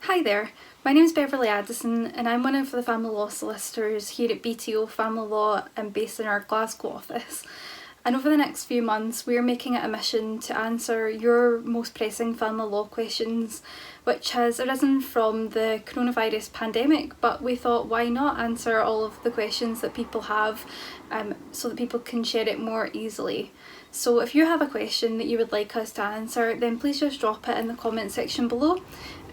Hi there, my name is Beverley Addison and I'm one of the family law solicitors here at BTO Family Law and based in our Glasgow office. And over the next few months we're making it a mission to answer your most pressing family law questions, which has arisen from the coronavirus pandemic, but we thought why not answer all of the questions that people have so that people can share it more easily. So if you have a question that you would like us to answer, then please just drop it in the comment section below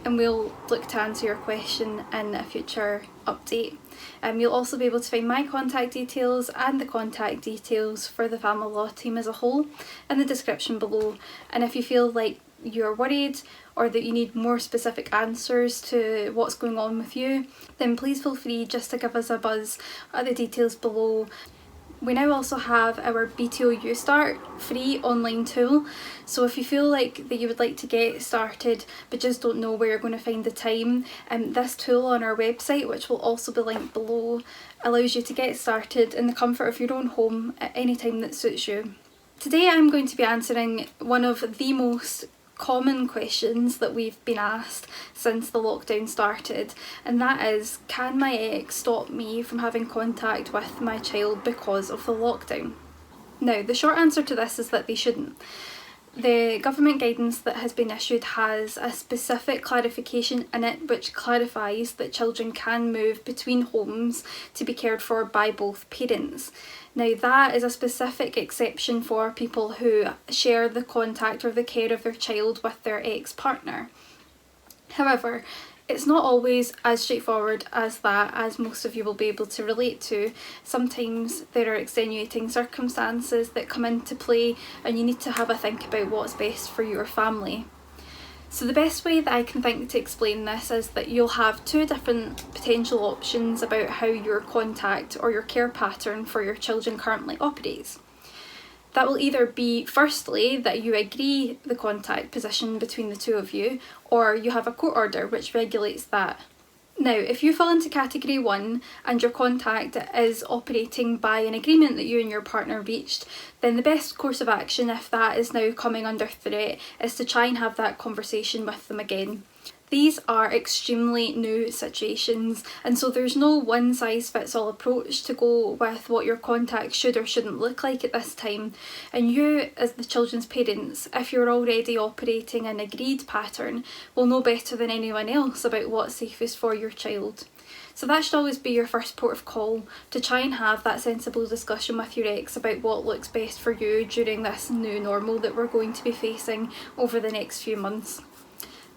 and we'll look to answer your question in a future update. You'll also be able to find my contact details and the contact details for the family law team as a whole in the description below. And if you feel like you're worried or that you need more specific answers to what's going on with you, then please feel free just to give us a buzz at the details below. We now also have our BTO YouStart free online tool, so if you feel like that you would like to get started but just don't know where you're going to find the time, this tool on our website, which will also be linked below, allows you to get started in the comfort of your own home at any time that suits you. Today I'm going to be answering one of the most common questions that we've been asked since the lockdown started, and that is, can my ex stop me from having contact with my child because of the lockdown? Now, the short answer to this is that they shouldn't. The government guidance that has been issued has a specific clarification in it which clarifies that children can move between homes to be cared for by both parents. Now that is a specific exception for people who share the contact or the care of their child with their ex-partner. However, it's not always as straightforward as that, as most of you will be able to relate to. Sometimes there are extenuating circumstances that come into play and you need to have a think about what's best for your family. So the best way that I can think to explain this is that you'll have two different potential options about how your contact or your care pattern for your children currently operates. That will either be, firstly, that you agree the contact position between the two of you, or you have a court order which regulates that. Now, if you fall into category 1 and your contact is operating by an agreement that you and your partner reached, then the best course of action, if that is now coming under threat, is to try and have that conversation with them again. These are extremely new situations, and so there's no one size fits all approach to go with what your contact should or shouldn't look like at this time. And you, as the children's parents, if you're already operating an agreed pattern, will know better than anyone else about what's safest for your child. So that should always be your first port of call, to try and have that sensible discussion with your ex about what looks best for you during this new normal that we're going to be facing over the next few months.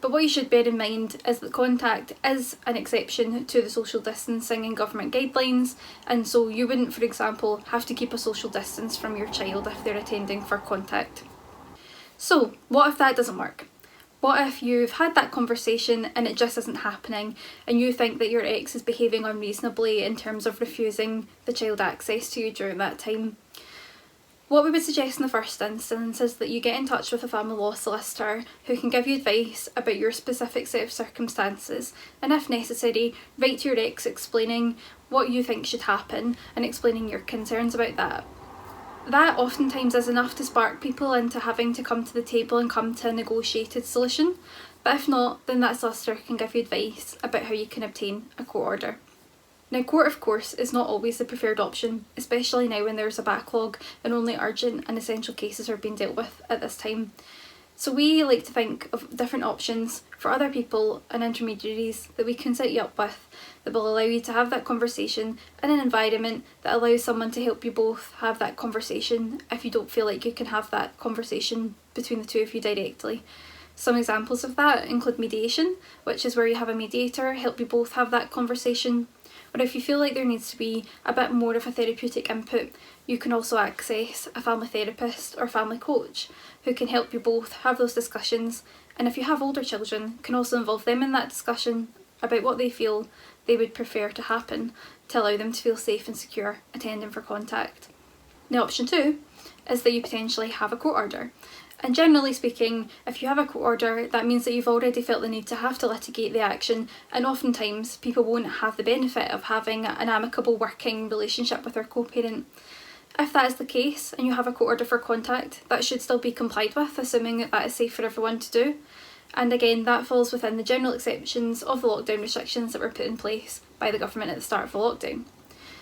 But what you should bear in mind is that contact is an exception to the social distancing and government guidelines, and so you wouldn't, for example, have to keep a social distance from your child if they're attending for contact. So what if that doesn't work? What if you've had that conversation and it just isn't happening, and you think that your ex is behaving unreasonably in terms of refusing the child access to you during that time? What we would suggest in the first instance is that you get in touch with a family law solicitor who can give you advice about your specific set of circumstances, and if necessary, write to your ex explaining what you think should happen and explaining your concerns about that. That oftentimes is enough to spark people into having to come to the table and come to a negotiated solution, but if not, then that solicitor can give you advice about how you can obtain a court order. Now, court of course is not always the preferred option, especially now when there's a backlog and only urgent and essential cases are being dealt with at this time. So we like to think of different options for other people and intermediaries that we can set you up with that will allow you to have that conversation in an environment that allows someone to help you both have that conversation if you don't feel like you can have that conversation between the two of you directly. Some examples of that include mediation, which is where you have a mediator help you both have that conversation. Or if you feel like there needs to be a bit more of a therapeutic input, you can also access a family therapist or family coach who can help you both have those discussions, and if you have older children, can also involve them in that discussion about what they feel they would prefer to happen to allow them to feel safe and secure attending for contact. Now, option 2 is that you potentially have a court order. And generally speaking, if you have a court order, that means that you've already felt the need to have to litigate the action, and oftentimes people won't have the benefit of having an amicable working relationship with their co-parent. If that is the case and you have a court order for contact, that should still be complied with, assuming that that is safe for everyone to do. And again, that falls within the general exceptions of the lockdown restrictions that were put in place by the government at the start of the lockdown.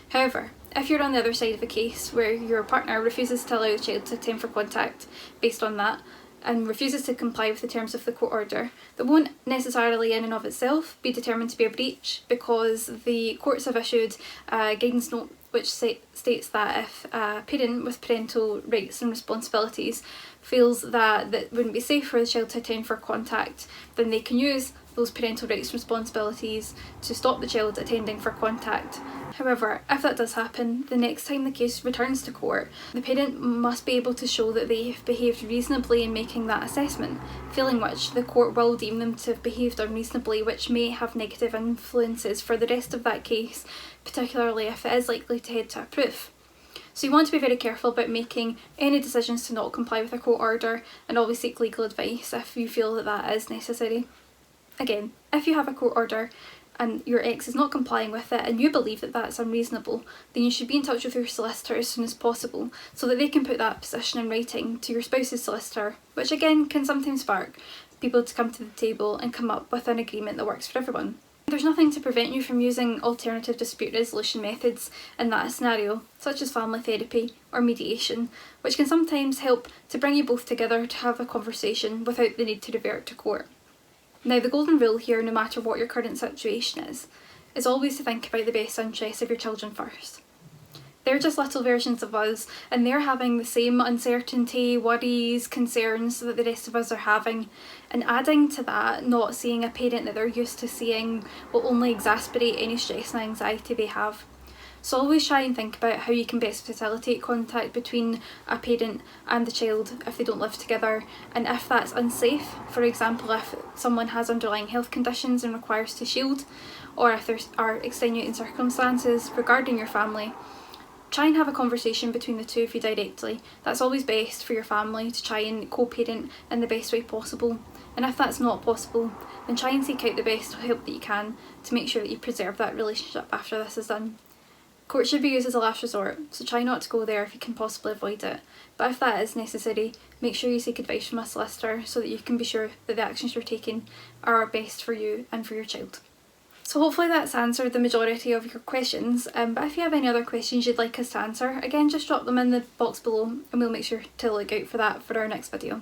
However, if you're on the other side of a case where your partner refuses to allow the child to attend for contact based on that, and refuses to comply with the terms of the court order, that won't necessarily in and of itself be determined to be a breach, because the courts have issued a guidance note which states that if a parent with parental rights and responsibilities feels that it wouldn't be safe for the child to attend for contact, then they can use those parental rights and responsibilities to stop the child attending for contact. However, if that does happen, the next time the case returns to court, the parent must be able to show that they have behaved reasonably in making that assessment, failing which the court will deem them to have behaved unreasonably, which may have negative influences for the rest of that case, particularly if it is likely to head to a proof. So you want to be very careful about making any decisions to not comply with a court order, and always seek legal advice if you feel that that is necessary. Again, if you have a court order and your ex is not complying with it and you believe that that's unreasonable, then you should be in touch with your solicitor as soon as possible so that they can put that position in writing to your spouse's solicitor, which again can sometimes spark people to come to the table and come up with an agreement that works for everyone. There's nothing to prevent you from using alternative dispute resolution methods in that scenario, such as family therapy or mediation, which can sometimes help to bring you both together to have a conversation without the need to revert to court. Now, the golden rule here, no matter what your current situation is always to think about the best interests of your children first. They're just little versions of us, and they're having the same uncertainty, worries, concerns that the rest of us are having, and adding to that, not seeing a parent that they're used to seeing will only exacerbate any stress and anxiety they have. So always try and think about how you can best facilitate contact between a parent and the child if they don't live together, and if that's unsafe, for example if someone has underlying health conditions and requires to shield, or if there are extenuating circumstances regarding your family, try and have a conversation between the two of you directly. That's always best for your family, to try and co-parent in the best way possible. And if that's not possible, then try and seek out the best help that you can to make sure that you preserve that relationship after this is done. Court should be used as a last resort, so try not to go there if you can possibly avoid it. But if that is necessary, make sure you seek advice from a solicitor so that you can be sure that the actions you're taking are best for you and for your child. So hopefully that's answered the majority of your questions, but if you have any other questions you'd like us to answer, again just drop them in the box below and we'll make sure to look out for that for our next video.